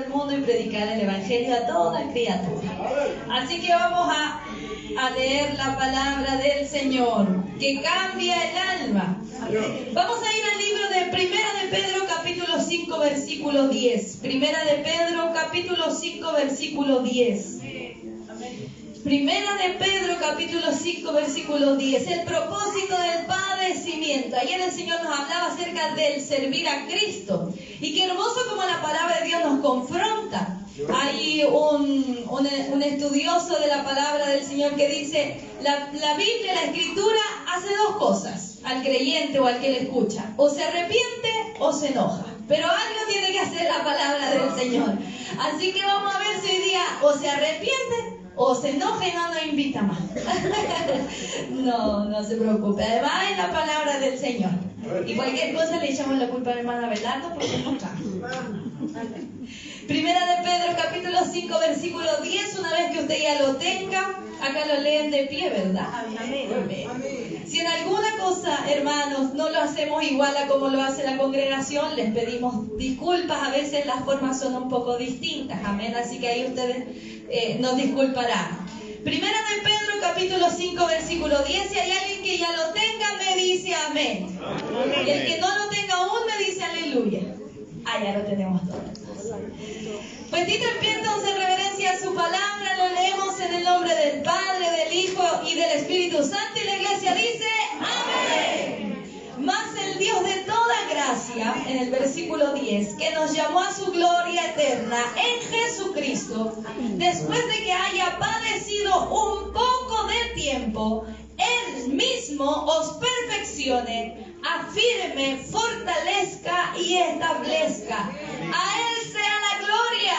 el mundo y predicar el Evangelio a toda criatura. Así que vamos a leer la palabra del Señor, que cambia el alma. Vamos a ir al libro de Primera de Pedro, capítulo 5, versículo 10. Primera de Pedro, capítulo 5, versículo 10. Primera de Pedro, capítulo 5, versículo 10. El propósito del padecimiento. Ayer el Señor nos hablaba acerca del servir a Cristo. Y qué hermoso como la palabra de Dios nos confronta. Hay un estudioso de la palabra del Señor que dice, la Biblia, la Escritura, hace dos cosas al creyente o al que le escucha. O se arrepiente o se enoja. Pero algo tiene que hacer la palabra del Señor. Así que vamos a ver si hoy día o se arrepiente o se enoja y no nos invita más. No se preocupe. Además es la palabra del Señor. Y cualquier cosa le echamos la culpa a la hermana Belardo porque no está. Primera de Pedro, capítulo 5, versículo 10. Una vez que usted ya lo tenga, acá lo leen de pie, ¿verdad? Amén. Si en alguna cosa, hermanos, no lo hacemos igual a como lo hace la congregación, les pedimos disculpas. A veces las formas son un poco distintas. Amén. Así que ahí ustedes nos disculparán. Primera de Pedro, capítulo 5, versículo 10. Si hay alguien que ya lo tenga, me dice amén. Y el que no lo tenga aún, me dice aleluya. Ya lo tenemos todo. Puestito en pie, entonces, en reverencia a su palabra, lo leemos en el nombre del Padre, del Hijo y del Espíritu Santo. Y la iglesia dice amén. Mas el Dios de toda gracia, en el versículo 10, que nos llamó a su gloria eterna en Jesucristo, después de que haya padecido un poco de tiempo, Él mismo os perfeccione, afirme, fortalezca y establezca. A Él sea la gloria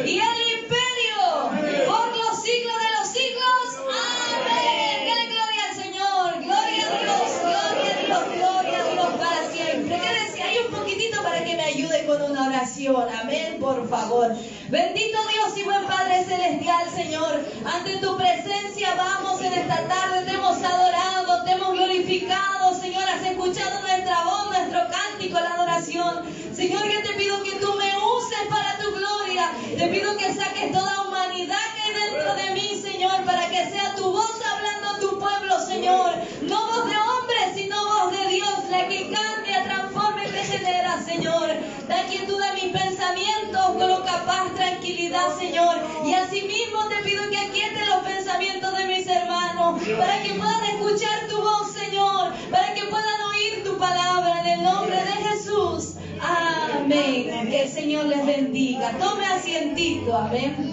y el imperio por los siglos de los siglos. Amén. Dale gloria al Señor. Gloria a Dios, gloria a Dios, gloria a Dios para siempre. Quédese ahí un poquitito para que me ayude con una oración. Amén, por favor. Bendito Dios y buen Padre Celestial, Señor. Ante tu presencia vamos en esta tarde. Te hemos adorado, te hemos glorificado, Señor. Has escuchado nuestra voz, nuestro cántico, la adoración. Señor, yo te pido que tú me uses para tu gloria. Te pido que saques toda humanidad que hay dentro de mí, Señor, para que sea tu voz hablando a tu pueblo, Señor. No voz de hombre, sino voz de Dios, la que cambia, transforma y regenera, Señor. Da quietud a mis pensamientos, coloca paz, tranquilidad, Señor. Y asimismo te pido que aquietes los pensamientos de mis hermanos, para que puedan escuchar tu voz, Señor, para que puedan oír tu palabra, en el nombre de Jesús. Amén. Que el Señor les bendiga. Tome asientito. Amén.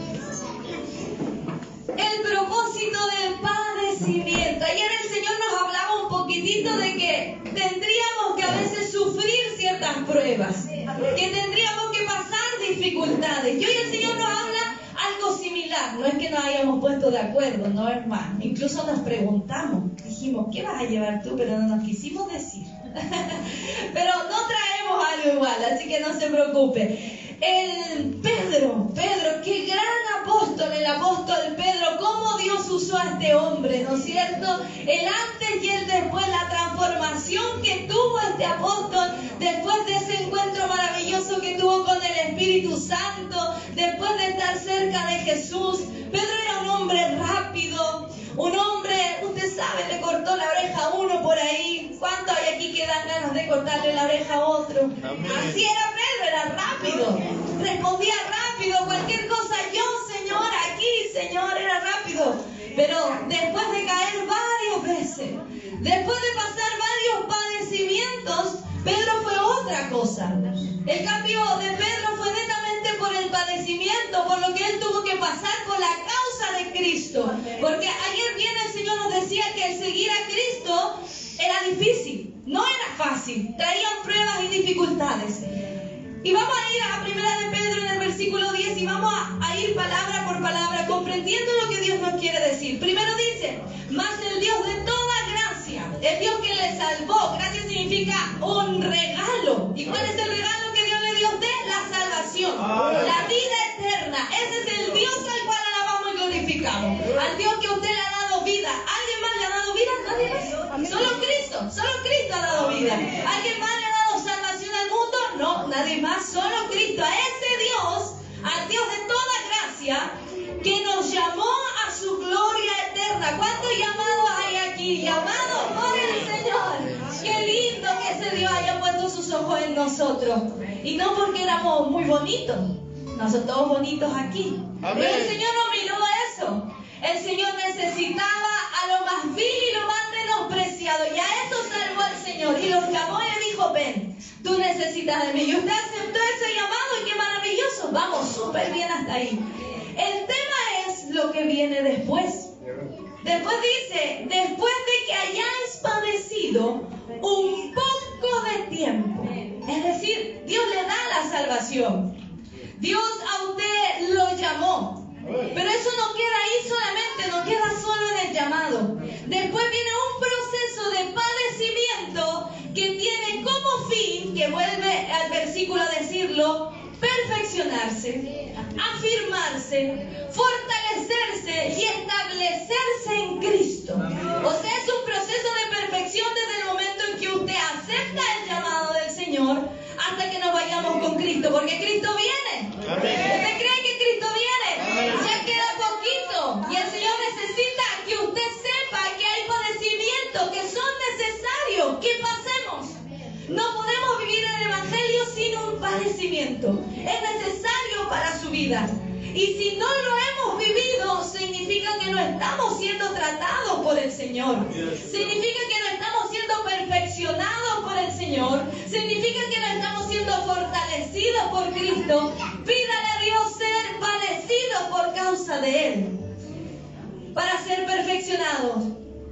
El propósito del padecimiento. Ayer el Señor nos hablaba un poquitito de que tendríamos que a veces sufrir ciertas pruebas, que tendríamos que pasar dificultades. Y hoy el Señor nos habla algo similar. No es que nos hayamos puesto de acuerdo, no es más. Incluso nos preguntamos, dijimos, ¿qué vas a llevar tú? Pero no nos quisimos decir. Pero no traemos algo igual, así que no se preocupe. Pedro, qué gran apóstol, el apóstol Pedro, cómo Dios usó a este hombre, ¿no es cierto? El antes y el después, la transformación que tuvo este apóstol después de ese encuentro maravilloso que tuvo con el Espíritu Santo, después de estar cerca de Jesús. Pedro era un hombre rápido, un hombre, usted sabe, le cortó la oreja a uno por ahí. ¿Cuántos hay aquí que dan ganas de cortarle la oreja a otro? Amén. Así era Pedro, era rápido, respondía rápido, cualquier cosa, yo, Señor, aquí, Señor, era rápido. Pero después de caer varias veces, después de pasar varios padecimientos, Pedro fue otra cosa. El cambio de Pedro fue netamente por el padecimiento, por lo que él tuvo que pasar por la causa de Cristo. Porque ayer bien el Señor nos decía que el seguir a Cristo era difícil, no era fácil, traían pruebas y dificultades. Y vamos a ir a Primera de Pedro en el versículo 10 y vamos a ir palabra por palabra, comprendiendo lo que Dios nos quiere decir. Primero dice, mas el Dios de toda gracia, el Dios que le salvó. Gracia significa un regalo. ¿Y cuál es el regalo que Dios le dio a usted? La salvación, la vida eterna. Ese es el Dios al cual alabamos y glorificamos. Al Dios que a usted le ha dado vida. ¿Alguien más le ha dado vida? ¿Nadie más? Solo Cristo ha dado vida. ¿Alguien más le ha dado salvación al mundo? No, nadie más, solo Cristo. A ese Dios nosotros. Y no porque éramos muy bonitos. No son todos bonitos aquí. Amén. Pero el Señor no miró eso. El Señor necesitaba a lo más vil y lo más menospreciado. Y a eso salvó al Señor. Y los llamó y le dijo, ven, tú necesitas de mí. Y usted aceptó ese llamado y qué maravilloso. Vamos súper bien hasta ahí. El tema es lo que viene después. Después dice, después de que hayáis padecido un poco de tiempo. Es decir, Dios le da la salvación. Dios a usted lo llamó. Pero eso no queda ahí solamente, no queda solo en el llamado. Después viene un proceso de padecimiento que tiene como fin, que vuelve al versículo a decirlo, perfeccionarse, afirmarse, fortalecerse y establecerse en Cristo. O sea, es un proceso de perfección desde el momento en que usted acepta el llamado del Señor hasta que nos vayamos con Cristo, porque Cristo viene. ¿Usted cree que Cristo viene? Ya queda poquito y el Señor necesita que usted sepa que hay padecimientos que son necesarios que pasemos. No podemos vivir el Evangelio sin un padecimiento. Es necesario para su vida. Y si no lo hemos vivido, significa que no estamos siendo tratados por el Señor. Significa que no estamos siendo perfeccionados por el Señor. Significa que no estamos siendo fortalecidos por Cristo. Pídale a Dios ser padecidos por causa de Él, para ser perfeccionados.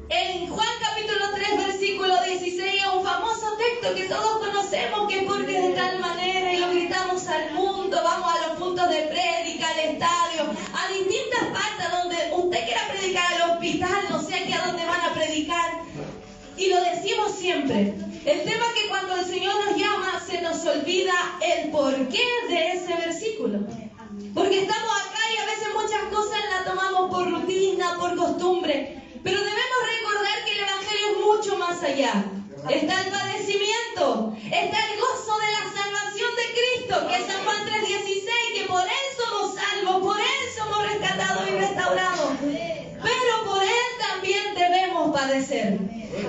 En Juan capítulo 3, versículo 16, es un famoso texto que todos conocemos, que porque de tal manera, y lo gritamos al mundo, vamos a los puntos de prédica, al estadio, a distintas partes donde usted quiera predicar, al hospital, no sé aquí a dónde van a predicar. Y lo decimos siempre. El tema es que cuando el Señor nos llama, se nos olvida el porqué de ese versículo. Porque estamos acá y a veces muchas cosas las tomamos por rutina, por costumbre. Pero debemos recordar que el Evangelio es mucho más allá. Está el padecimiento, está el gozo de la salvación de Cristo, que es San Juan 3:16, que por Él somos salvos, por Él somos rescatados y restaurados. Pero por Él también debemos padecer.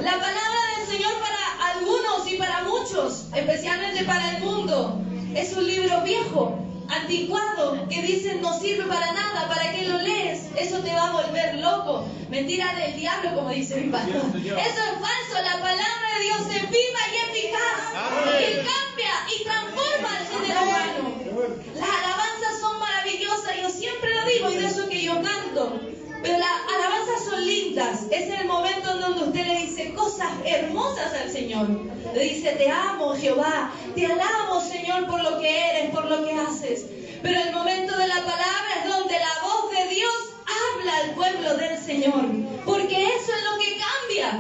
La palabra del Señor para algunos y para muchos, especialmente para el mundo, es un libro viejo, anticuado, que dicen no sirve para nada, ¿para qué lo lees? Eso te va a volver loco. Mentira del diablo, como dice mi pastor. Eso es falso. La palabra de Dios es viva y eficaz, que cambia y transforma al género humano. Las alabanzas son maravillosas, yo siempre lo digo, y de eso que yo canto. Pero las alabanzas son lindas. Es el momento en donde usted le dice cosas hermosas al Señor. Le dice, te amo, Jehová, te alabo, Señor, por lo que eres, por lo que haces. Pero el momento de la palabra es donde la voz de Dios habla al pueblo del Señor. Porque eso es lo que cambia.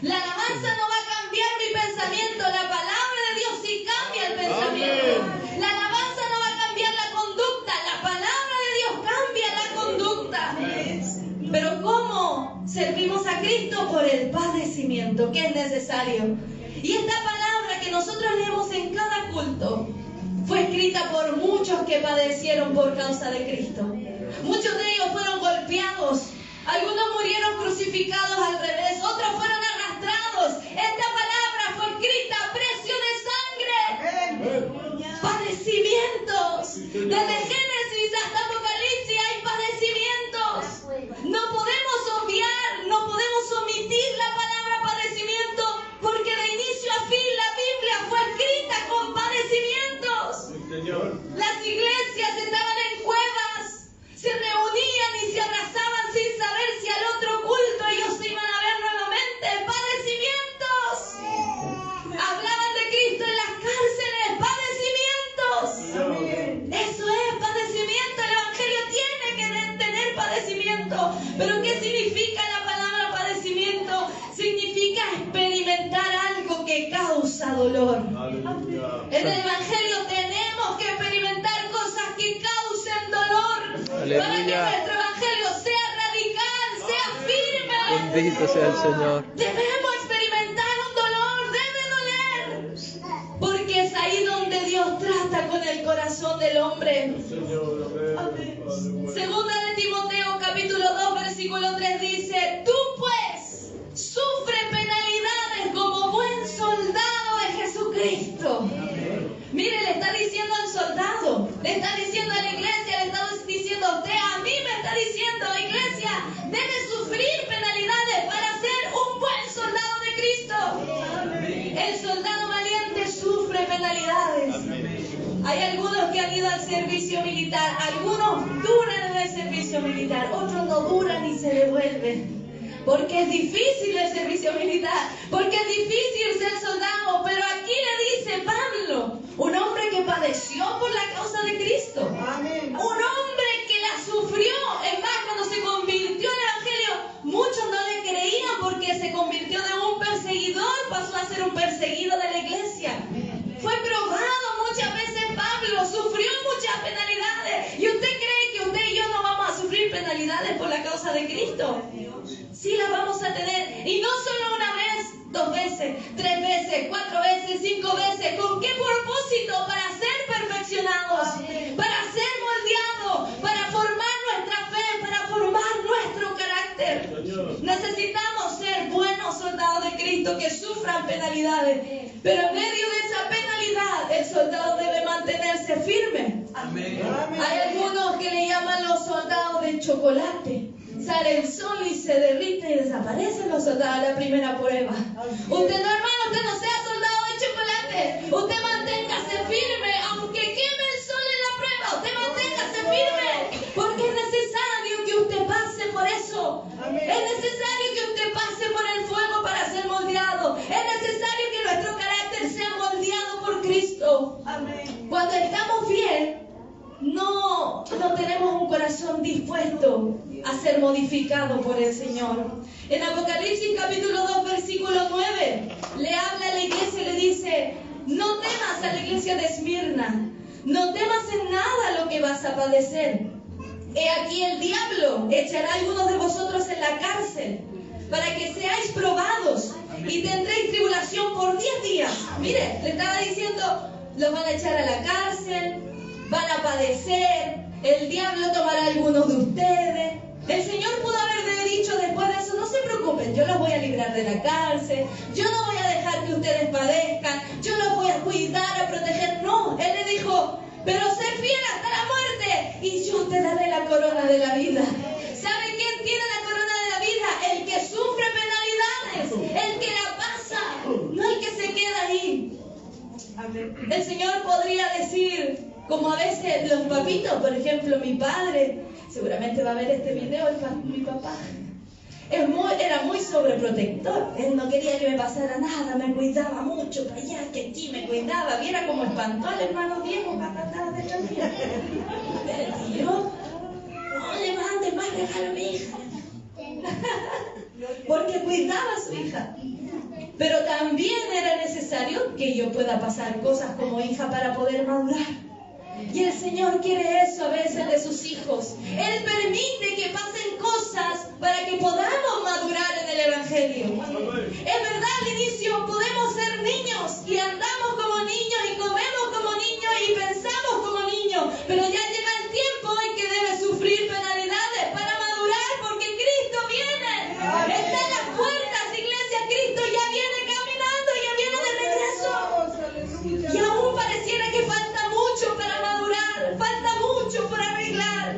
La alabanza no va a cambiar mi pensamiento. La palabra de Dios sí cambia el pensamiento. La alabanza no va a cambiar la conducta. La palabra de Dios cambia la conducta. Pero ¿cómo servimos a Cristo? Por el padecimiento que es necesario. Y esta palabra que nosotros leemos en cada culto fue escrita por muchos que padecieron por causa de Cristo. Muchos de ellos fueron golpeados, algunos murieron crucificados al revés, otros fueron arrastrados. Esta palabra fue escrita a precio de sangre. Padecimientos. Desde Génesis hasta Apocalipsis hay padecimientos. No podemos obviar, no podemos omitir la palabra padecimiento, porque de inicio a fin la Biblia fue escrita con padecimientos. Las iglesias estaban en cuevas, se reunían y se abrazaban sin saber si al otro culto ellos se iban a ver nuevamente. Padecimientos. Hablaban de Cristo en las cárceles. Padecimientos. Eso es padecimiento. El Evangelio tiene que tener padecimiento. ¿Pero qué significa la palabra padecimiento? Significa experimentar algo que causa dolor. En el Evangelio tenemos que experimentar cosas que causen dolor. Aleluya. Para que nuestro Evangelio sea radical, sea firme. Bendito sea el Señor. Debemos experimentar un dolor, debe doler. Porque es ahí donde Dios trata con el corazón del hombre. Segunda de Timoteo capítulo 2 versículo 3 dice, tú pues sufre penalidades como buen soldado de Jesucristo. al servicio militar. Algunos duran en el servicio militar, otros no duran y se devuelven. Porque es difícil el servicio militar, porque es difícil ser soldado. Pero aquí le dice Pablo, un hombre que padeció por la causa de Cristo. Amén. Un hombre que la sufrió. Es más, cuando se convirtió en el Evangelio, muchos no le creían porque se convirtió de un perseguidor, pasó a ser un perseguido de la iglesia. Fue probado muchas veces Pablo, sufrió muchas penalidades. ¿Y usted cree que usted y yo no vamos a sufrir penalidades por la causa de Cristo? Sí las vamos a tener. Y no solo una vez, 2 veces, 3 veces, 4 veces, 5 veces. ¿Con qué propósito? Para ser perfeccionados, para ser moldeados, para formar nuestra fe, para formar nuestro carácter. Necesitamos ser buenos soldados de Cristo que sufran penalidades. Pero en medio de esa penalidad, el soldado debe mantenerse firme. Hay algunos que le llaman los soldados de chocolate. Sale el sol y se derrite y desaparecen los soldados a la primera prueba. Usted no, hermano, usted no sea soldado de chocolate. Usted manténgase firme, aunque queme el sol en la prueba. Usted manténgase firme, porque es necesario que usted pase por eso. Es necesario que usted pase por el fuego para ser moldeado. Es necesario que nuestro carácter sea moldeado por Cristo. Cuando estamos bien, no tenemos un corazón dispuesto a ser modificado por el Señor. En Apocalipsis capítulo 2 versículo 9 le habla a la iglesia y le dice: no temas, a la iglesia de Esmirna, no temas en nada lo que vas a padecer. He aquí el diablo echará a algunos de vosotros en la cárcel para que seáis probados y tendréis tribulación por 10 días. Mire, le estaba diciendo, los van a echar a la cárcel, van a padecer, el diablo tomará a algunos de ustedes. El Señor pudo haber dicho después de eso: no se preocupen, yo los voy a librar de la cárcel, yo no voy a dejar que ustedes padezcan, yo los voy a cuidar, a proteger. No, Él le dijo: pero sé fiel hasta la muerte y yo te daré la corona de la vida. ¿Sabe quién tiene la corona de la vida? El que sufre penalidades, el que la pasa, no el que se queda ahí. El Señor podría decir, como a veces los papitos, por ejemplo, mi padre, seguramente va a ver este video, mi papá, era muy sobreprotector. Él no quería que me pasara nada, me cuidaba mucho para allá, que aquí me cuidaba. Viera como espantó al hermano Diego cuando andaba detrás mío. Le dijo: no le mande más regalo a mi hija. Porque cuidaba a su hija. Pero también era necesario que yo pueda pasar cosas como hija para poder madurar. Y el Señor quiere eso a veces de sus hijos. Él permite que pasen cosas para que podamos madurar en el Evangelio. Es verdad, al inicio podemos ser niños y andamos como niños y comemos como niños y pensamos como niños, pero ya llega el tiempo en que debe sufrir penalidades para madurar, porque Cristo viene. Está en las puertas, iglesia. Cristo ya viene caminando, ya viene de regreso. Y aún pareciera que falta mucho para madurar, falta mucho por arreglar.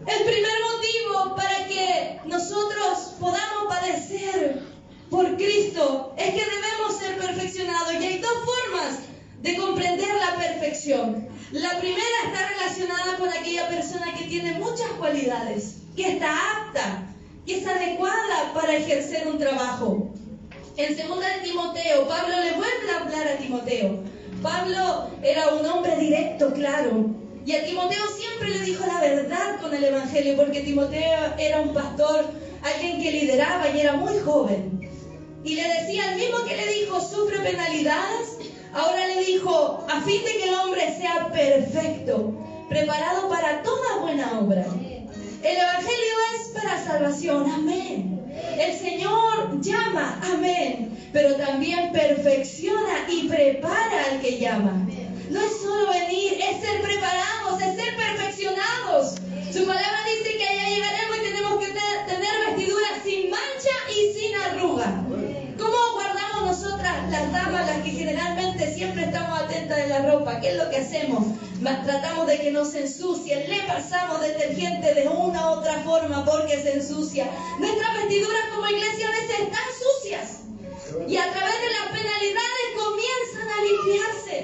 El primer motivo para que nosotros podamos padecer por Cristo es que debemos ser perfeccionados. Y hay 2 formas de comprender la perfección. La primera está relacionada con aquella persona que tiene muchas cualidades, que está apta, que es adecuada para ejercer un trabajo. En 2 de Timoteo, Pablo le vuelve a hablar a Timoteo. Pablo era un hombre directo, claro. Y a Timoteo siempre le dijo la verdad con el Evangelio, porque Timoteo era un pastor, alguien que lideraba y era muy joven. Y le decía, el mismo que le dijo, sufre penalidades, ahora le dijo, a fin de que el hombre sea perfecto, preparado para toda buena obra. El Evangelio es para salvación, amén. El Señor llama, amén, pero también perfecciona y prepara al que llama. No es solo venir, es ser preparados, es ser perfeccionados. Su palabra dice que allá llegaremos y tenemos que tener vestiduras sin mancha y sin arruga. ¿Cómo guardamos nosotras, las damas, las que generalmente siempre estamos atentas de la ropa? ¿Qué es lo que hacemos? Tratamos de que no se ensucie, le pasamos detergente de una u otra forma porque se ensucia. Nuestras vestiduras como iglesia a veces están sucias y a través de las penalidades comienzan a limpiarse.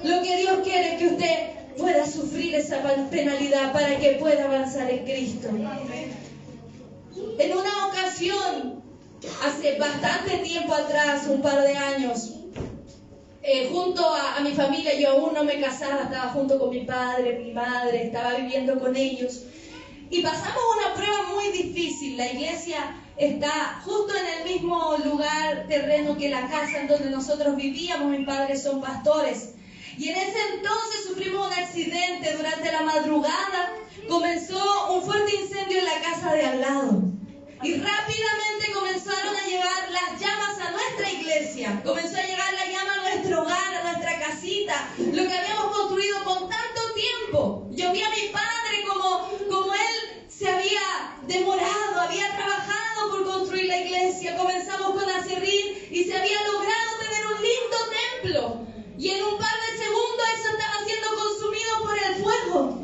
Lo que Dios quiere es que usted pueda sufrir esa penalidad para que pueda avanzar en Cristo. En una ocasión, hace bastante tiempo atrás, un par de años, junto a mi familia, yo aún no me casaba, estaba junto con mi padre, mi madre, estaba viviendo con ellos. Y pasamos una prueba muy difícil. La iglesia está justo en el mismo lugar, terreno, que la casa en donde nosotros vivíamos. Mis padres son pastores. Y en ese entonces sufrimos un accidente. Durante la madrugada comenzó un fuerte incendio en la casa de al lado. Y rápidamente comenzaron a llegar las llamas a nuestra iglesia. Comenzó a llegar la llama a nuestro hogar, a nuestra casita. Lo que habíamos construido con tanto tiempo. Yo vi a mi padre como él se había demorado, había trabajado por construir la iglesia. Comenzamos con acerrín y se había logrado tener un lindo templo. Y en un par de segundos eso estaba siendo consumido por el fuego.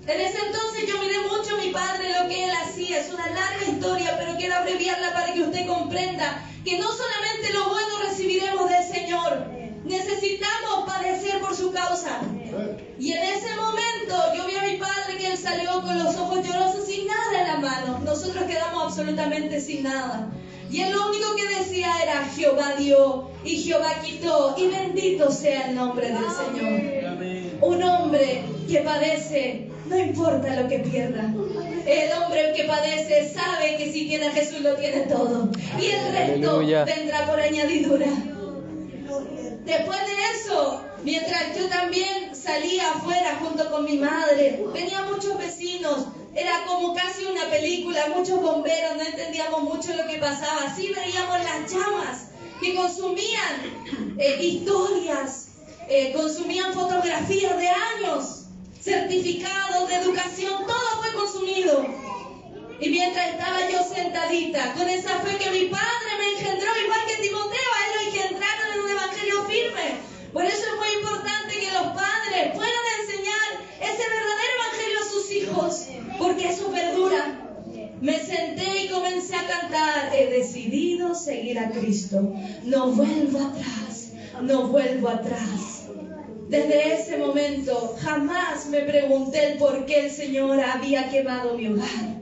En ese entonces yo miré mucho a mi padre, lo que él hacía. Es una larga historia, pero quiero abreviarla para que usted comprenda que no solamente lo bueno recibiremos del Señor, necesitamos padecer por su causa. Y en ese momento yo vi a mi padre que él salió con los ojos llorosos, sin nada en la mano. Nosotros quedamos absolutamente sin nada. Y él lo único que decía era: Jehová dio y Jehová quitó, y bendito sea el nombre del Señor. Un hombre que padece, no importa lo que pierda. El hombre que padece sabe que si tiene a Jesús lo tiene todo. Y el resto vendrá por añadidura. Después de eso, mientras yo también salía afuera junto con mi madre, venían muchos vecinos. Era como casi una película, muchos bomberos, no entendíamos mucho lo que pasaba. Así veíamos las llamas que consumían historias, consumían fotografías de años, certificados de educación, todo fue consumido. Y mientras estaba yo sentadita, con esa fe que mi padre me engendró, igual que Timoteo, a él lo engendraron en un evangelio firme. Por eso es muy importante que los padres puedan enseñar ese verdadero evangelio a sus hijos, porque eso perdura. Me senté y comencé a cantar: he decidido seguir a Cristo, no vuelvo atrás, no vuelvo atrás. Desde ese momento jamás me pregunté el por qué el Señor había quemado mi hogar,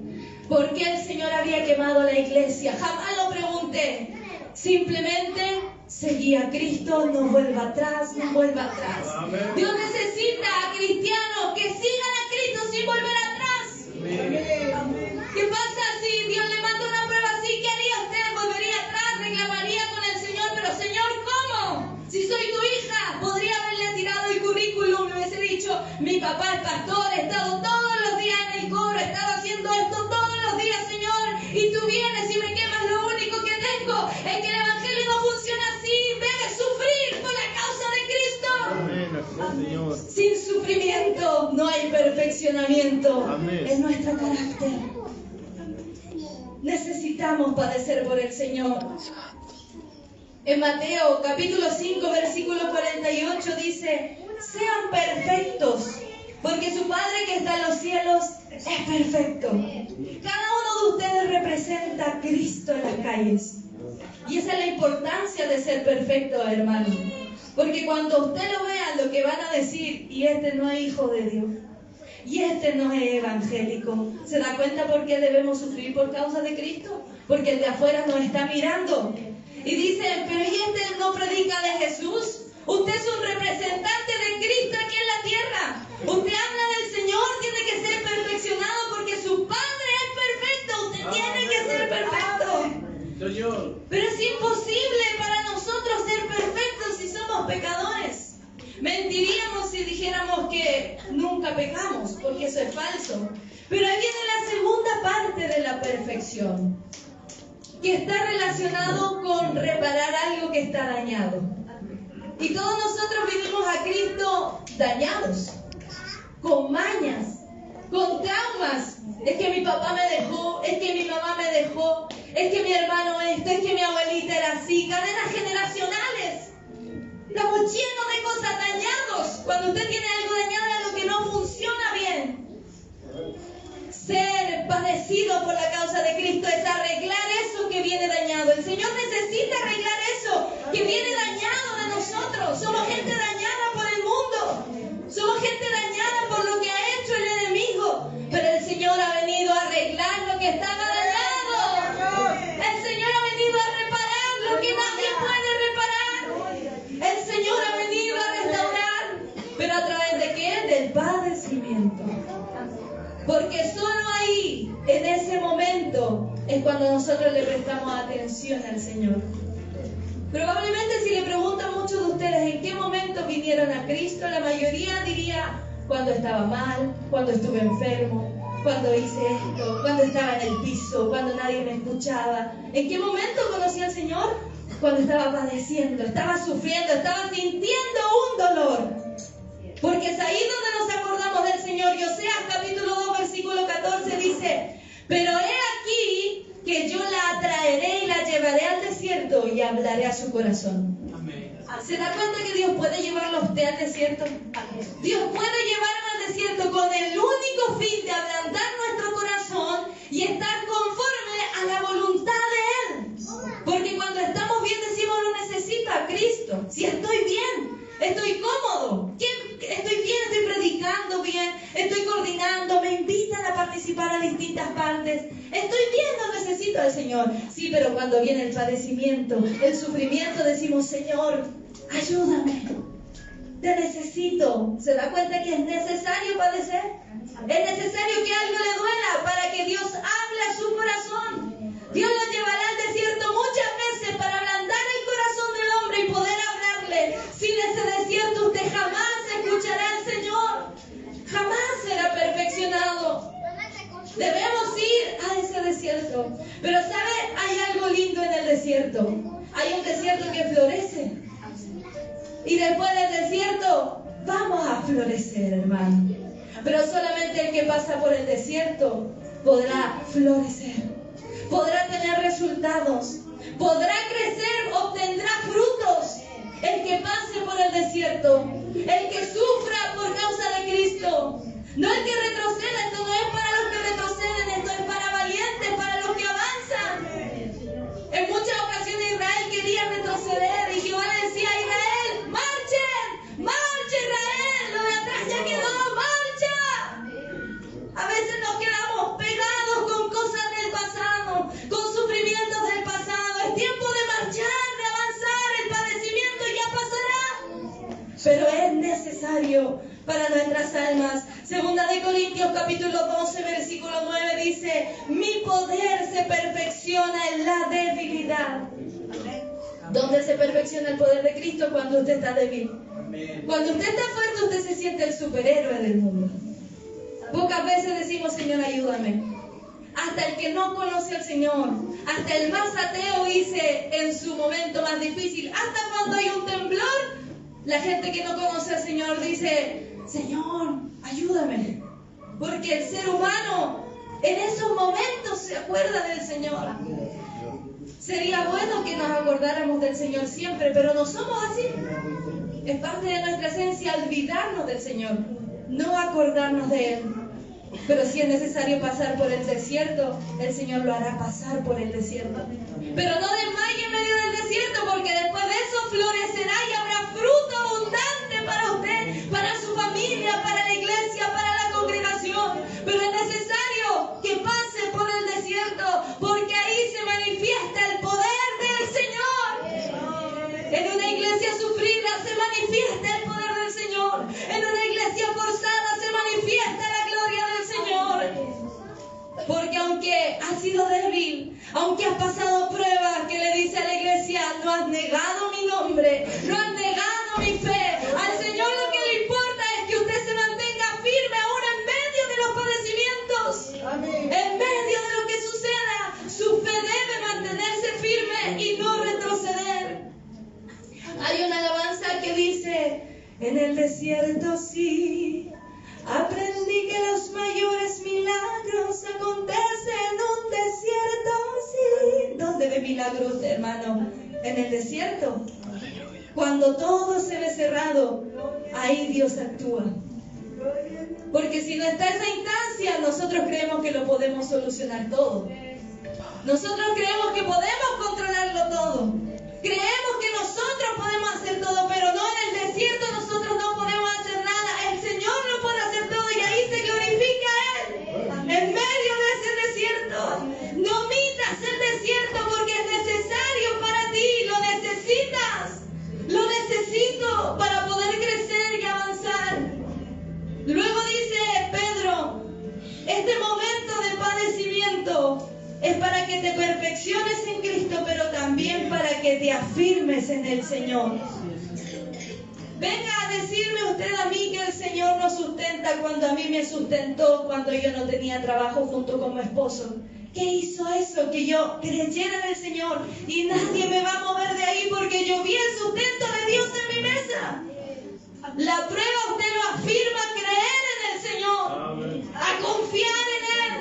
por qué el Señor había quemado la iglesia. Jamás lo pregunté. Simplemente seguí a Cristo, no vuelva atrás, no vuelva atrás. Dios necesita a cristianos que sigan a Cristo sin volver atrás. ¿Qué pasa si Dios le manda una prueba así? ¿Qué haría usted? ¿Volvería atrás? ¿Reclamaría con el Señor? Pero Señor, ¿cómo? Si soy tu hija, podría haberle tirado el currículum, me hubiese dicho: mi papá es pastor, he estado todos los días en el coro, he estado haciendo esto todos los días, Señor, y tú vienes y me quemas. Lo único que tengo es que el evangelio no funciona así, debes sufrir por la causa de Cristo. Amén. Sin sufrimiento no hay perfeccionamiento. Amén. En nuestro carácter. Necesitamos padecer por el Señor. En Mateo capítulo 5 versículo 48 dice: sean perfectos, porque su Padre que está en los cielos es perfecto. Cada uno de ustedes representa a Cristo en las calles. Y esa es la importancia de ser perfecto, hermano. Porque cuando usted lo vea, lo que van a decir: y este no es hijo de Dios, y este no es evangélico. ¿Se da cuenta por qué debemos sufrir por causa de Cristo? Porque el de afuera nos está mirando y dice: pero ¿y este no predica de Jesús? Usted es un representante de Cristo aquí en la tierra. Usted habla del Señor, tiene que ser perfeccionado porque su Padre es perfecto. Usted tiene que ser perfecto. Pero es imposible para nosotros ser perfectos si somos pecadores. Mentiríamos si dijéramos que nunca pecamos, porque eso es falso. Pero ahí viene la segunda parte de la perfección, que está relacionado con reparar algo que está dañado. Y todos nosotros vinimos a Cristo dañados, con mañas, con traumas. Es que mi papá me dejó, es que mi mamá me dejó, es que mi hermano esto, es que mi abuelita era así. Cadenas generacionales. Estamos llenos de cosas dañados. Cuando usted tiene algo dañado es algo que no funciona bien. Ser padecido por la causa de Cristo es arreglar eso que viene dañado. El Señor necesita arreglar eso que viene dañado de nosotros. Somos gente dañada. es cuando nosotros le prestamos atención al Señor. Probablemente si le pregunto a muchos de ustedes en qué momento vinieron a Cristo, la mayoría diría cuando estaba mal, cuando estuve enfermo, cuando hice esto, cuando estaba en el piso, cuando nadie me escuchaba. ¿En qué momento conocí al Señor? Cuando estaba padeciendo, estaba sufriendo, estaba sintiendo un dolor. Porque es ahí donde nos acordamos del Señor. Y Oseas capítulo 2 versículo 14 dice: pero he aquí que yo la atraeré y la llevaré al desierto y hablaré a su corazón. ¿Se da cuenta que Dios puede llevarlo a usted al desierto? Dios puede llevarnos al desierto con el único fin de ablandar nuestro corazón y estar conforme a la voluntad de Él. Porque cuando estamos bien decimos: lo necesito a Cristo. Si estoy bien, estoy cómodo, estoy bien, estoy predicando bien, estoy coordinando, me invitan a participar a distintas partes. Estoy bien, no necesito al Señor. Sí, pero cuando viene el padecimiento, el sufrimiento, decimos: Señor, ayúdame, te necesito. ¿Se da cuenta que es necesario padecer? Es necesario que algo le duela para que Dios hable a su corazón. Dios lo llevará al desierto muchas veces para ablandar el corazón del hombre y poder hablarle. Sin ese desierto usted jamás escuchará al Señor, jamás será perfeccionado. Debemos ir a ese desierto. Pero ¿sabe? Hay algo lindo en el desierto. Hay un desierto que florece. Y después del desierto vamos a florecer, hermano. Pero solamente el que pasa por el desierto podrá florecer, podrá tener resultados, podrá crecer, obtendrá frutos. El que pase por el desierto, el que sufra por causa de Cristo. No el que retroceda. Esto no es para los que retroceden, esto es para valientes, para los que avanzan. En muchas ocasiones Israel quería retroceder y Jehová le decía a Israel: marchen, marcha Israel, lo de atrás ya quedó, marcha. A veces nos quedamos pegados con cosas del pasado, con sufrimientos del pasado. Es tiempo de marchar, de avanzar, el padecimiento ya pasará. Pero es necesario para nuestras almas. Segunda de Corintios capítulo 12 versículo 9 dice: mi poder se perfecciona en la debilidad. ¿Dónde se perfecciona el poder de Cristo? Cuando usted está débil. Cuando usted está fuerte, usted se siente el superhéroe del mundo. Pocas veces decimos: Señor, ayúdame. Hasta el que no conoce al Señor, hasta el más ateo dice en su momento más difícil, hasta cuando hay un temblor, la gente que no conoce al Señor dice: Señor, ayúdame. Porque el ser humano en esos momentos se acuerda del Señor. Sería bueno que nos acordáramos del Señor siempre, pero no somos así. Es parte de nuestra esencia olvidarnos del Señor, no acordarnos de Él. Pero si es necesario pasar por el desierto, el Señor lo hará pasar por el desierto. Pero no desmaye en medio del desierto, porque después de eso florecerá y habrá fruto abundante para usted, para su familia, para la iglesia, para la congregación. Pero es necesario que pase por el desierto, porque ahí se manifiesta el poder del Señor. En una iglesia sufrida se manifiesta el poder del Señor. En una iglesia forzada se manifiesta la gloria del Señor. Porque aunque has sido débil, aunque has pasado pruebas, que le dice a la iglesia: no has negado mi nombre, no has negado mi fe. Al Señor lo que le importa es que usted se mantenga firme aún en medio de los padecimientos. Amén. En medio de lo que suceda, su fe debe mantenerse firme y no retroceder. Hay una alabanza que dice: en el desierto sí aprendí que los mayores milagros acontecen en un desierto, sí. ¿Dónde ve milagros, hermano? En el desierto. Cuando todo se ve cerrado, ahí Dios actúa. Porque si no está esa instancia, nosotros creemos que lo podemos solucionar todo. Nosotros creemos que podemos controlarlo todo. Creemos que nosotros podemos hacer todo, pero no, en el desierto nosotros no podemos hacer nada. El Señor lo puede hacer todo y ahí se glorifica Él. En medio de ese desierto, no omitas el desierto, porque es necesario para ti, lo necesitas. Lo necesito para poder crecer y avanzar. Luego dice Pedro: este momento de padecimiento es para que te perfecciones en Cristo, pero también para que te afirmes en el Señor. Venga a decirme usted a mí que el Señor nos sustenta cuando a mí me sustentó cuando yo no tenía trabajo junto con mi esposo. ¿Qué hizo eso? Que yo creyera en el Señor y nadie me va a mover de ahí porque yo vi el sustento de Dios en mi mesa. La prueba usted lo afirma a creer en el Señor, a confiar en Él,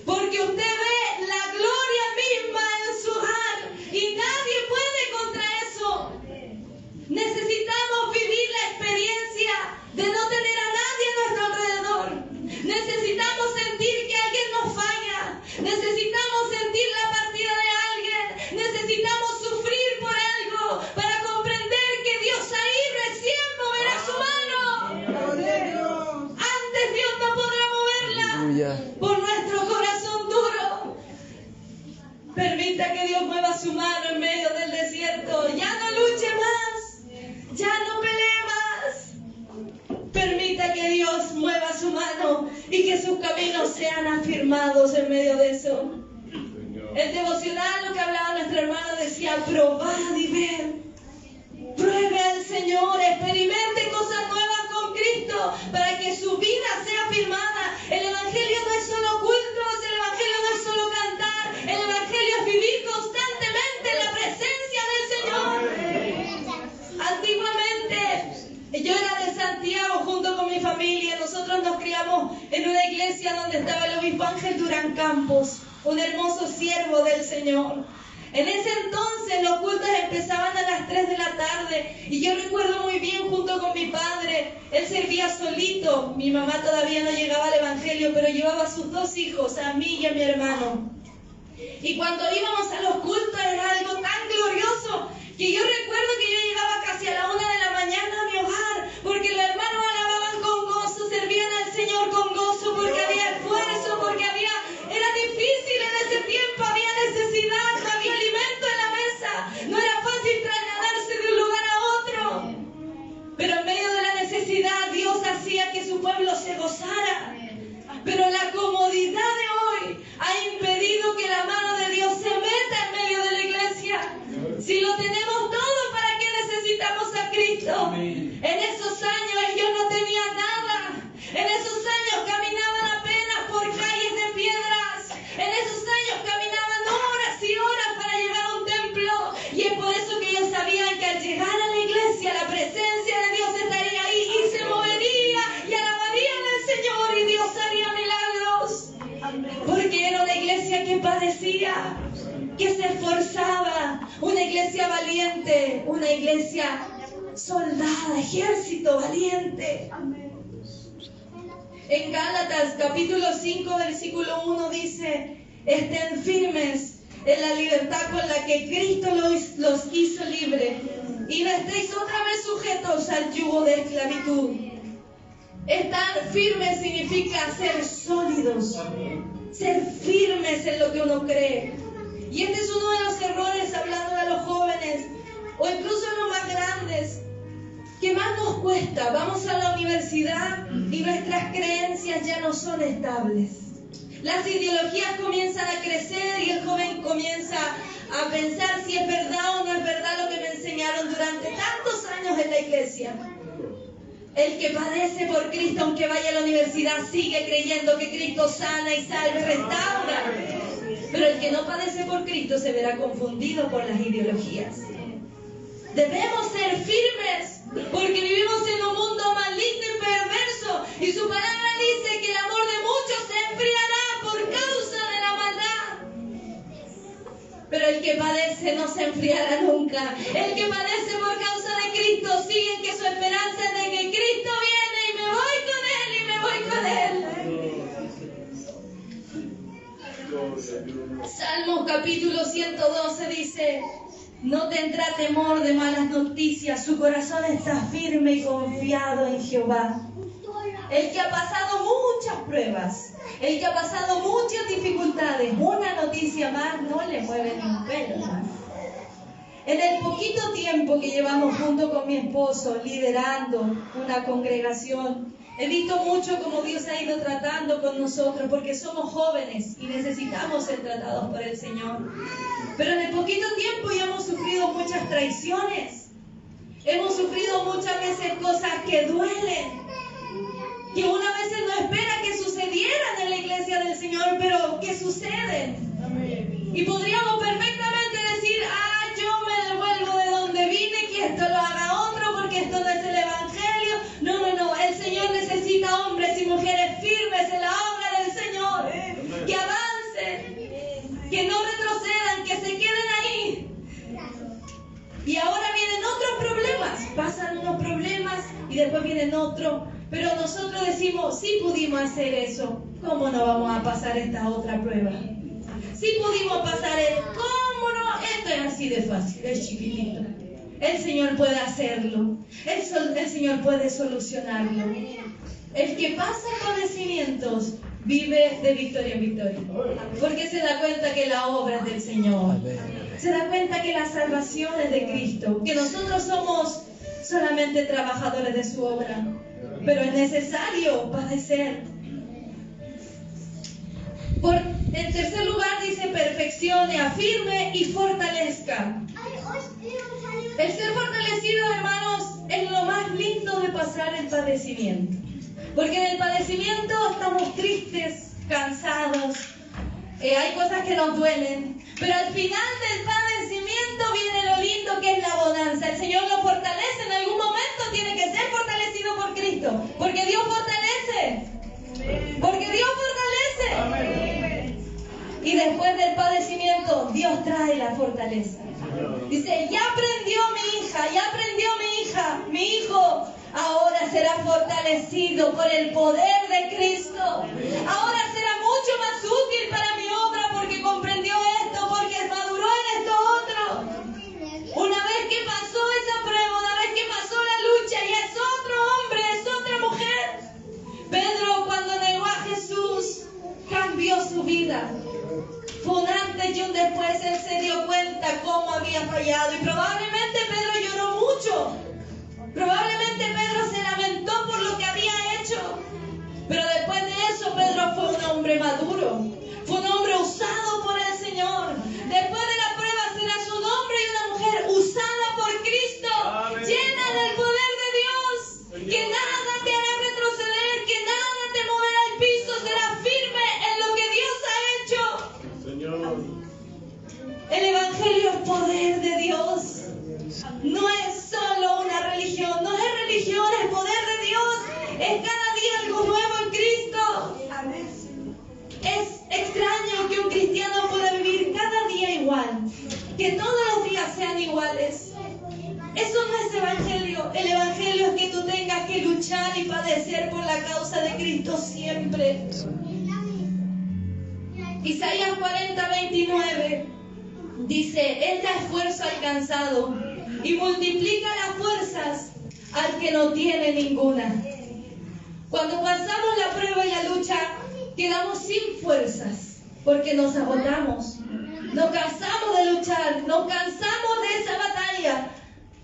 porque usted ve la gloria misma en su hogar y nadie puede contra eso. Necesitamos vivir la experiencia de no tener a nadie a nuestro alrededor. Necesitamos sentir que alguien nos falla. Necesitamos sentir la partida de alguien. Necesitamos sufrir por algo para comprender que Dios ahí recién moverá su mano. Antes Dios no podrá moverla por nuestro corazón duro. Permita que Dios mueva su mano en medio del desierto. Ya no luche más. Ya no pelee más. Permita que Dios mueva su mano y que sus caminos sean afirmados en medio de eso. El devocional, lo que hablaba nuestro hermano, decía: probad y ver. Pruebe al Señor, experimente cosas nuevas con Cristo para que su vida sea afirmada. El Evangelio no es solo cultos, el Evangelio no es solo cantar, el Evangelio es vivir constantemente en la presencia del Señor. Antiguamente, yo era de Santiago junto con mi familia. Nosotros nos criamos en una iglesia donde estaba el obispo Ángel Durán Campos, un hermoso siervo del Señor. En ese entonces los cultos empezaban a las 3 de la tarde y yo recuerdo muy bien junto con mi padre, él servía solito, mi mamá todavía no llegaba al Evangelio, pero llevaba a sus 2 hijos, a mí y a mi hermano. Y cuando íbamos a los cultos era algo tan glorioso que yo recuerdo que yo llegaba casi a la 1 de la mañana a mi hogar, porque los hermanos alababan con gozo, servían al Señor con gozo, porque había esfuerzo, porque era difícil en ese tiempo, había necesidad, no había alimento en la mesa, no era fácil trasladarse de un lugar a otro. Pero en medio de la necesidad Dios hacía que su pueblo se gozara. Pero la comodidad de hoy ha impedido que la mano de Dios se meta en medio de la iglesia. Si lo tenemos todo, ¿para qué necesitamos a Cristo? En esos años yo no tenía nada. En esos años caminaban apenas por calles de piedras. En esos años caminaban horas y horas para llegar a un templo. Y es por eso que ellos sabían que al llegar a la iglesia la presencia de Dios estaría ahí y se movería y alabarían al Señor y Dios haría milagros. Porque era una iglesia que padecía, que se esforzaba, una iglesia valiente, una iglesia soldada, ejército valiente. En Gálatas capítulo 5 versículo 1 dice: estén firmes en la libertad con la que Cristo los hizo libres y no estéis otra vez sujetos al yugo de esclavitud. Estar firmes significa ser sólidos, ser firmes en lo que uno cree. Y este es uno de los errores, hablando de los jóvenes o incluso los más grandes, que más nos cuesta. Vamos a la universidad y nuestras creencias ya no son estables. Las ideologías comienzan a crecer y el joven comienza a pensar si es verdad o no es verdad lo que me enseñaron durante tantos años en la iglesia. El que padece por Cristo, aunque vaya a la universidad, sigue creyendo que Cristo sana y salva y restaura. Pero el que no padece por Cristo se verá confundido por las ideologías. Debemos ser firmes, porque vivimos en un mundo maligno y perverso, y su palabra dice que el amor de muchos se enfriará por causa de la maldad. Pero el que padece no se enfriará nunca. El que padece por causa de Cristo sigue que su esperanza es de que Cristo viene y me voy con Él y me voy con Él. Salmos capítulo 112 dice: no tendrá temor de malas noticias, su corazón está firme y confiado en Jehová. El que ha pasado muchas pruebas, el que ha pasado muchas dificultades, una noticia más no le mueve ni un pelo más. En el poquito tiempo que llevamos junto con mi esposo liderando una congregación, He visto mucho cómo Dios ha ido tratando con nosotros porque somos jóvenes y necesitamos ser tratados por el Señor. Pero en el poquito tiempo ya hemos sufrido muchas traiciones. Hemos sufrido muchas veces cosas que duelen, que una vez no espera que sucedieran en la iglesia del Señor, pero que suceden. Y podríamos perfectamente decir, yo me devuelvo de donde vine, que esto lo haga otro porque esto no es el Evangelio. No, el Señor necesita hombres y mujeres firmes en la obra del Señor, que avancen, que no retrocedan, que se queden ahí. Y ahora vienen otros problemas, pasan unos problemas y después vienen otros, pero nosotros decimos, sí pudimos hacer eso, ¿cómo no vamos a pasar esta otra prueba? Sí pudimos pasar esto, ¿cómo no? Esto es así de fácil, es chiquitito. El Señor puede hacerlo, el Señor puede solucionarlo. El que pasa padecimientos vive de victoria en victoria, porque se da cuenta que la obra es del Señor, se da cuenta que la salvación es de Cristo, que nosotros somos solamente trabajadores de su obra, pero es necesario padecer. En tercer lugar dice, perfeccione, afirme y fortalezca. El ser fortalecido, hermanos, es lo más lindo de pasar el padecimiento. Porque en el padecimiento estamos tristes, cansados, hay cosas que nos duelen, pero al final del padecimiento viene lo lindo que es la bonanza. El Señor lo fortalece, en algún momento tiene que ser fortalecido por Cristo, porque Dios fortalece, porque Dios fortalece. Amén. Y después del padecimiento, Dios trae la fortaleza. Dice, ya aprendió mi hija, mi hijo, ahora será fortalecido por el poder de Cristo. Ahora será mucho más útil para mi obra porque comprendió esto, porque maduró en esto otro. Una vez que pasó esa prueba, una vez que pasó la lucha, ya es otro hombre, es otra mujer. Pedro, cuando negó a Jesús, cambió su vida. Fue un antes y un después. Él se dio cuenta cómo había fallado y probablemente Pedro lloró mucho. Probablemente Pedro se lamentó por lo que había hecho. Pero después de eso Pedro fue un hombre maduro. Fue un hombre usado por el Señor. Después de la prueba serás un hombre y una mujer usada por Cristo. Amén. Llena del poder de Dios. Señor. Que nada te hará retroceder, que nada te moverá al piso. Serás firme en lo que Dios ha hecho. Señor. El Evangelio es poder de Dios. No es solo una religión, no es religión, es poder de Dios. Es cada día algo nuevo en Cristo. Es extraño que un cristiano pueda vivir cada día igual, que todos los días sean iguales. Eso no es Evangelio. El Evangelio es que tú tengas que luchar y padecer por la causa de Cristo siempre. Isaías 40:29 dice, Él da esfuerzo al cansado y multiplica las fuerzas al que no tiene ninguna. Cuando pasamos la prueba y la lucha, quedamos sin fuerzas porque nos agotamos, nos cansamos de luchar, nos cansamos de esa batalla.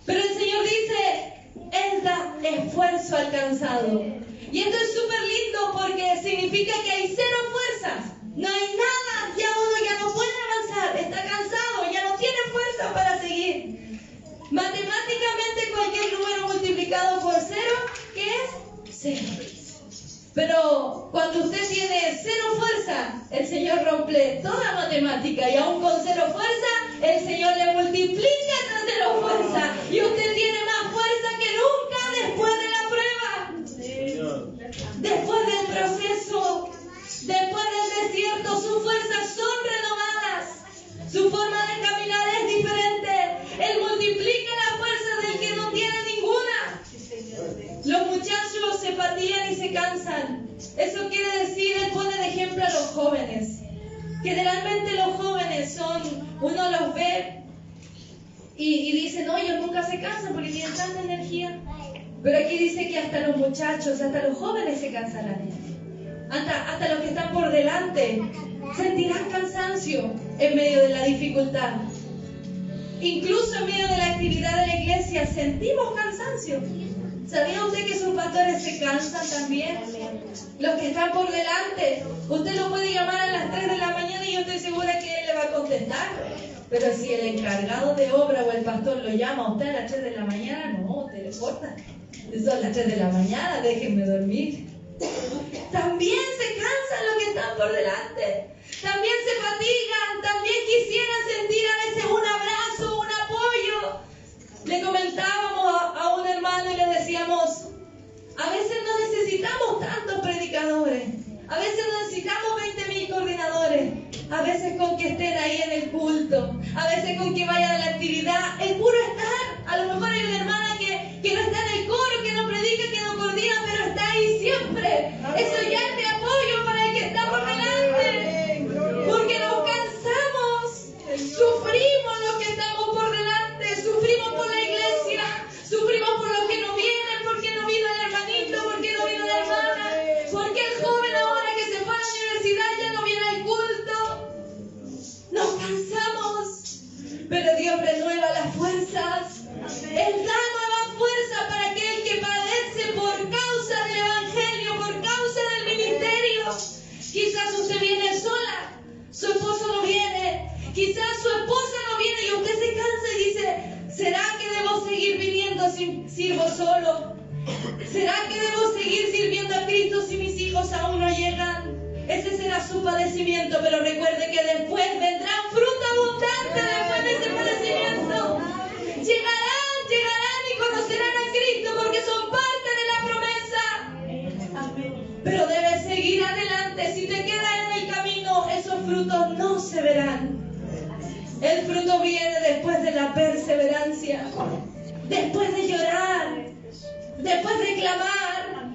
Pero el Señor dice, Él da esfuerzo al cansado. Y esto es súper lindo porque significa que hay cero fuerzas. No hay nada, ya uno ya no puede avanzar, está cansado, ya no tiene fuerza para seguir. Matemáticamente cualquier número multiplicado por cero, ¿qué es? Cero. Pero cuando usted tiene cero fuerza, el Señor rompe toda matemática y aún con cero fuerza, el Señor le multiplica esa cero fuerza y usted tiene más fuerza que nunca después de la prueba. Después del proceso, después del desierto, sus fuerzas son renovadas. Su forma de caminar es diferente. Él multiplica la fuerza del que no tiene ninguna. Los muchachos se fatigan y se cansan. Eso quiere decir, Él pone de ejemplo a los jóvenes. Generalmente los jóvenes uno los ve y dice, no, ellos nunca se cansan porque tienen tanta energía. Pero aquí dice que hasta los muchachos, hasta los jóvenes se cansarán. Hasta los que están por delante sentirán cansancio en medio de la dificultad. Incluso en medio de la actividad de la iglesia sentimos cansancio. ¿Sabía usted que sus pastores se cansan también? Los que están por delante. Usted lo puede llamar a las 3 de la mañana y yo estoy segura que él le va a contestar. Pero si el encargado de obra o el pastor lo llama a usted a las 3 de la mañana, no, te le corta. Son las 3 de la mañana, déjenme dormir. También se cansan los que están por delante. También se fatigan. También quisieran sentir a veces un abrazo, un apoyo. Le comentábamos a un hermano y le decíamos, a veces no necesitamos tantos predicadores. A veces no necesitamos 20.000 coordinadores. A veces con que estén ahí en el culto. A veces con que vayan a la actividad. El puro estar. A lo mejor hay una hermana que no está en el coro, que no predica, que no coordina, pero está ahí siempre. Eso ya es de apoyo para el que está por delante. Porque nos cansamos. Sufrimos los que estamos por delante. Sufrimos por la iglesia. Sufrimos por los que no vienen. Porque no vino el hermanito. Porque no vino la hermana. Porque el joven ahora que se fue a la universidad ya no viene al culto. Nos cansamos. Pero Dios renueva las fuerzas. Él da nueva fuerza para aquel que padece por causa del evangelio, por causa del ministerio. Quizás usted viene sola, su esposo no viene. Quizás su esposa no viene y usted se cansa y dice, ¿será que debo seguir viniendo si sirvo solo? ¿Será que debo seguir sirviendo a Cristo si mis hijos aún no llegan? Ese será su padecimiento, pero recuerde que después vendrá fruto abundante después de ese padecimiento. Llegarán y conocerán a Cristo porque son parte de la promesa. Pero debes seguir adelante. Si te quedas en el camino, esos frutos no se verán. El fruto viene después de la perseverancia, después de llorar, después de clamar,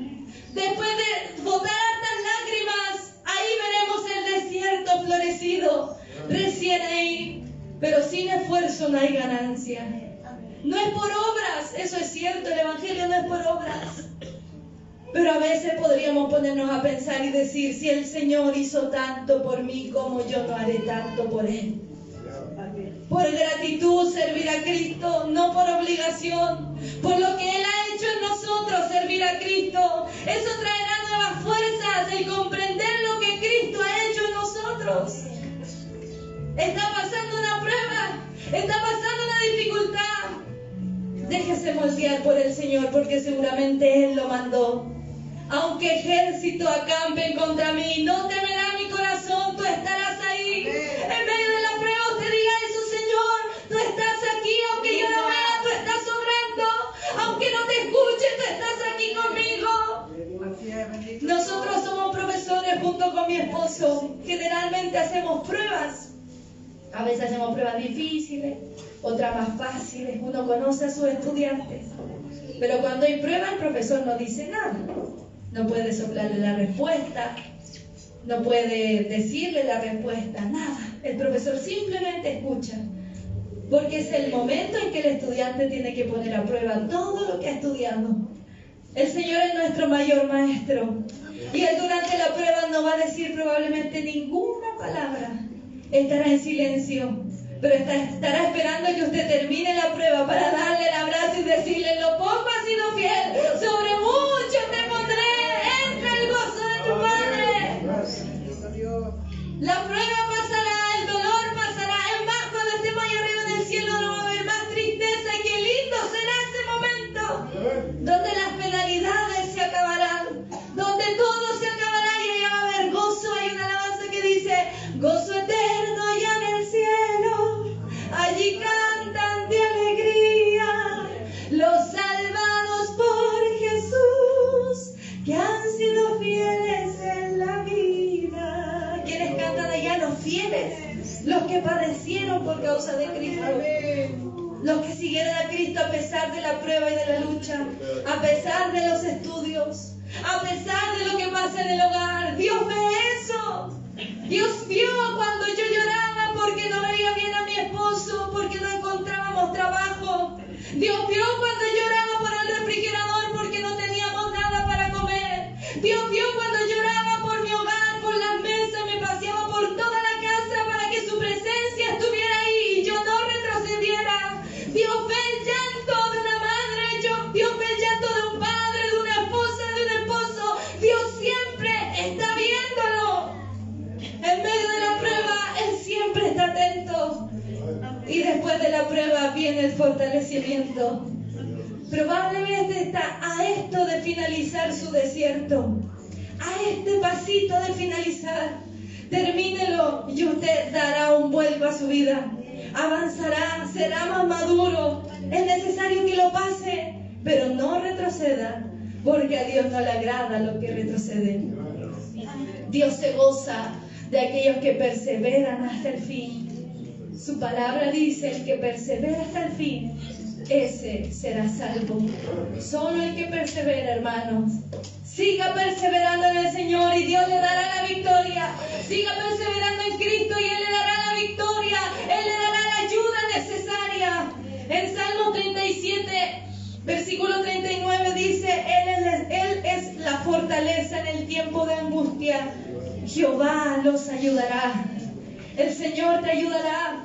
después de botar hartas lágrimas. Ahí veremos el desierto florecido, recién ahí. Pero sin esfuerzo no hay ganancia. No es por obras, eso es cierto, el evangelio no es por obras. Pero a veces podríamos ponernos a pensar y decir, si el Señor hizo tanto por mí, ¿cómo yo no haré tanto por Él? Por gratitud servir a Cristo, no por obligación. Por lo que Él ha hecho en nosotros, servir a Cristo. Eso traerá nuevas fuerzas, el comprender lo que Cristo ha hecho en nosotros. Está pasando una prueba, está pasando una dificultad. Déjese moldear por el Señor, porque seguramente Él lo mandó. Aunque ejército acampen contra mí, no temerá mi corazón, tú estarás ahí. En medio de la prueba usted diga eso, Señor, tú estás aquí, aunque yo no vea, tú estás obrando. Aunque no te escuche, tú estás aquí conmigo. Nosotros somos profesores junto con mi esposo. Generalmente hacemos pruebas. A veces hacemos pruebas difíciles, otras más fáciles. Uno conoce a sus estudiantes. Pero cuando hay prueba, el profesor no dice nada. No puede soplarle la respuesta, no puede decirle la respuesta, nada. El profesor simplemente escucha. Porque es el momento en que el estudiante tiene que poner a prueba todo lo que ha estudiado. El Señor es nuestro mayor maestro. Y Él durante la prueba no va a decir probablemente ninguna palabra. Estará en silencio, pero estará esperando que usted termine la prueba para darle el abrazo y decirle, lo poco has sido fiel, sobre mucho te pondré, entra el gozo de tu Padre. La prueba pasará, el dolor pasará, es más, cuando estemos ahí arriba en el cielo no va a haber más tristeza y qué lindo será ese momento, donde las penalidades se acabarán, donde todo se acabará y allá va a haber gozo. Hay una alabanza que dice, gozo eterno allá en el cielo, allí cantan de alegría los salvados por Jesús, que han sido fieles en la vida. ¿Quiénes cantan allá? Los fieles, los que padecieron por causa de Cristo. Los que siguieron a Cristo a pesar de la prueba y de la lucha, a pesar de los estudios, a pesar de lo que pasa en el hogar. Dios ve eso. Dios vio cuando yo lloraba porque no veía bien a mi esposo, porque no encontrábamos trabajo. Dios vio cuando lloraba por el refrigerador porque no teníamos nada para comer. Dios vio cuando lloraba por mi hogar, por las mesas, me paseaba por toda la casa para que su presencia estuviera ahí y yo no retrocediera. Dios ve el llanto de una madre, Dios ve el llanto de un padre. prueba viene el fortalecimiento. Probablemente está a esto de finalizar su desierto, a este pasito de finalizar. Termínelo y usted dará un vuelco a su vida. Avanzará, será más maduro. Es necesario que lo pase, pero no retroceda, porque a Dios no le agrada lo que retroceden. Dios se goza de aquellos que perseveran hasta el fin. Su palabra dice: el que persevera hasta el fin, ese será salvo. Solo el que persevera, hermanos. Siga perseverando en el Señor y Dios le dará la victoria. Siga perseverando en Cristo y Él le dará la victoria. Él le dará la ayuda necesaria. En Salmo 37, versículo 39 dice: Él es la fortaleza en el tiempo de angustia. Jehová los ayudará. El Señor te ayudará.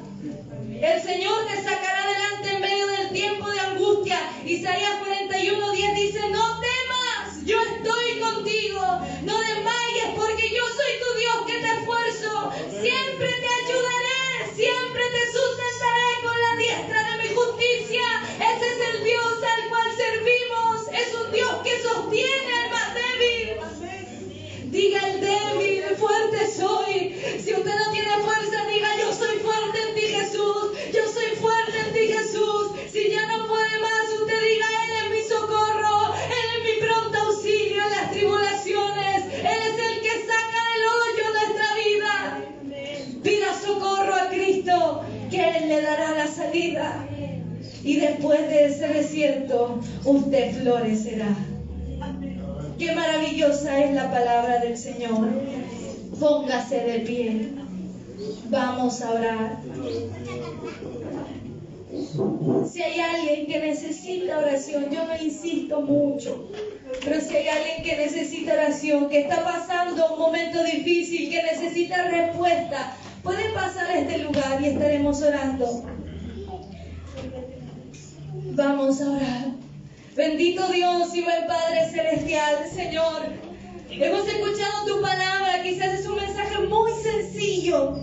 El Señor te sacará adelante en medio del tiempo de angustia. Isaías 41:10 dice: no temas, yo estoy contigo. No desmayes, porque yo soy tu Dios que te esfuerzo. Siempre te ayudaré, siempre te sustentaré con la diestra de mi justicia. Ese es el Dios al cual servimos. Es un Dios que sostiene al más débil. Diga el débil: fuerte soy. Si usted no tiene fuerza, diga: yo soy fuerte en ti, Jesús. Yo soy fuerte en ti, Jesús. Si ya no puede más, usted diga: Él es mi socorro. Él es mi pronto auxilio en las tribulaciones. Él es el que saca del hoyo nuestra vida. Pida socorro a Cristo, que Él le dará la salida. Y después de ese desierto, usted florecerá. Qué maravillosa es la palabra del Señor. Póngase de pie. Vamos a orar. Si hay alguien que necesita oración, yo no insisto mucho, pero si hay alguien que necesita oración, que está pasando un momento difícil, que necesita respuesta, puede pasar a este lugar y estaremos orando. Vamos a orar. Bendito Dios y buen Padre Celestial, Señor, hemos escuchado tu palabra. Quizás es un mensaje muy sencillo,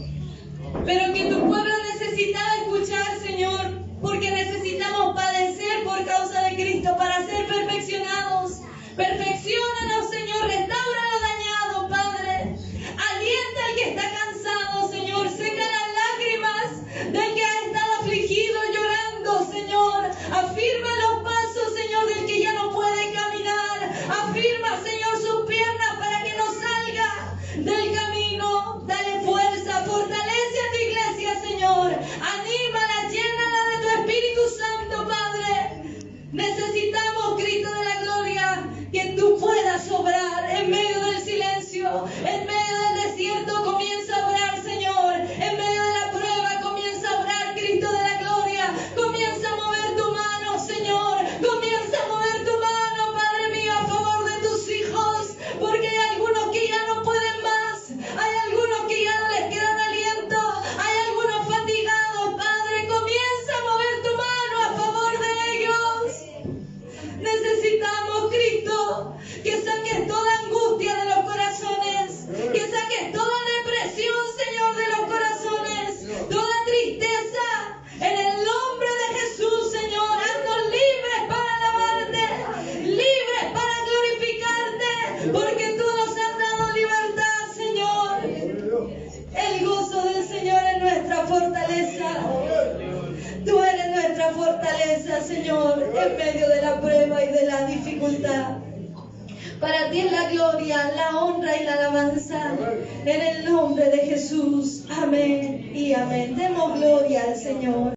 pero que tu pueblo necesitaba escuchar, Señor, porque necesitamos padecer por causa de Cristo para ser perfeccionados. Perfecciónanos, Señor, restaura lo dañado, Padre. Alienta al que está cansado, Señor. Seca las lágrimas del que ha estado afligido, llorando, Señor. Afirma los pasos, Señor, del que ya no puede caminar. Afirma, Señor, sus piernas para que no salga del camino. Dale fuerza, fortalece a tu iglesia, Señor. Anímala, llénala de tu Espíritu Santo, Padre. Necesitamos, Cristo de la gloria, que tú puedas obrar en medio del silencio, en medio del desierto. Comienza a obrar, Señor. En medio de la prueba, comienza a obrar, Cristo de la gloria. Comienza a mover tu mano, Señor. Comienza a mover tu mano, Padre mío, a favor de tus hijos, porque hay algunos que ya no pueden más. Hay algunos que ya no les quedan aliento. Hay algunos fatigados, Padre. Comienza a mover tu mano a favor de ellos. Necesitamos, Cristo, que saques toda angustia de los corazones, que saques toda depresión, Señor, de los corazones, toda tristeza, en el nombre de Jesús, Señor. Haznos libres para alabarte, libres para glorificarte, porque tú nos has dado libertad, Señor. El gozo del Señor es nuestra fortaleza. Tú eres nuestra fortaleza, Señor, en medio de la prueba y de la dificultad. Para ti es la gloria, la honra y la alabanza, en el nombre de Jesús. Amén y amén. Demos gloria al Señor.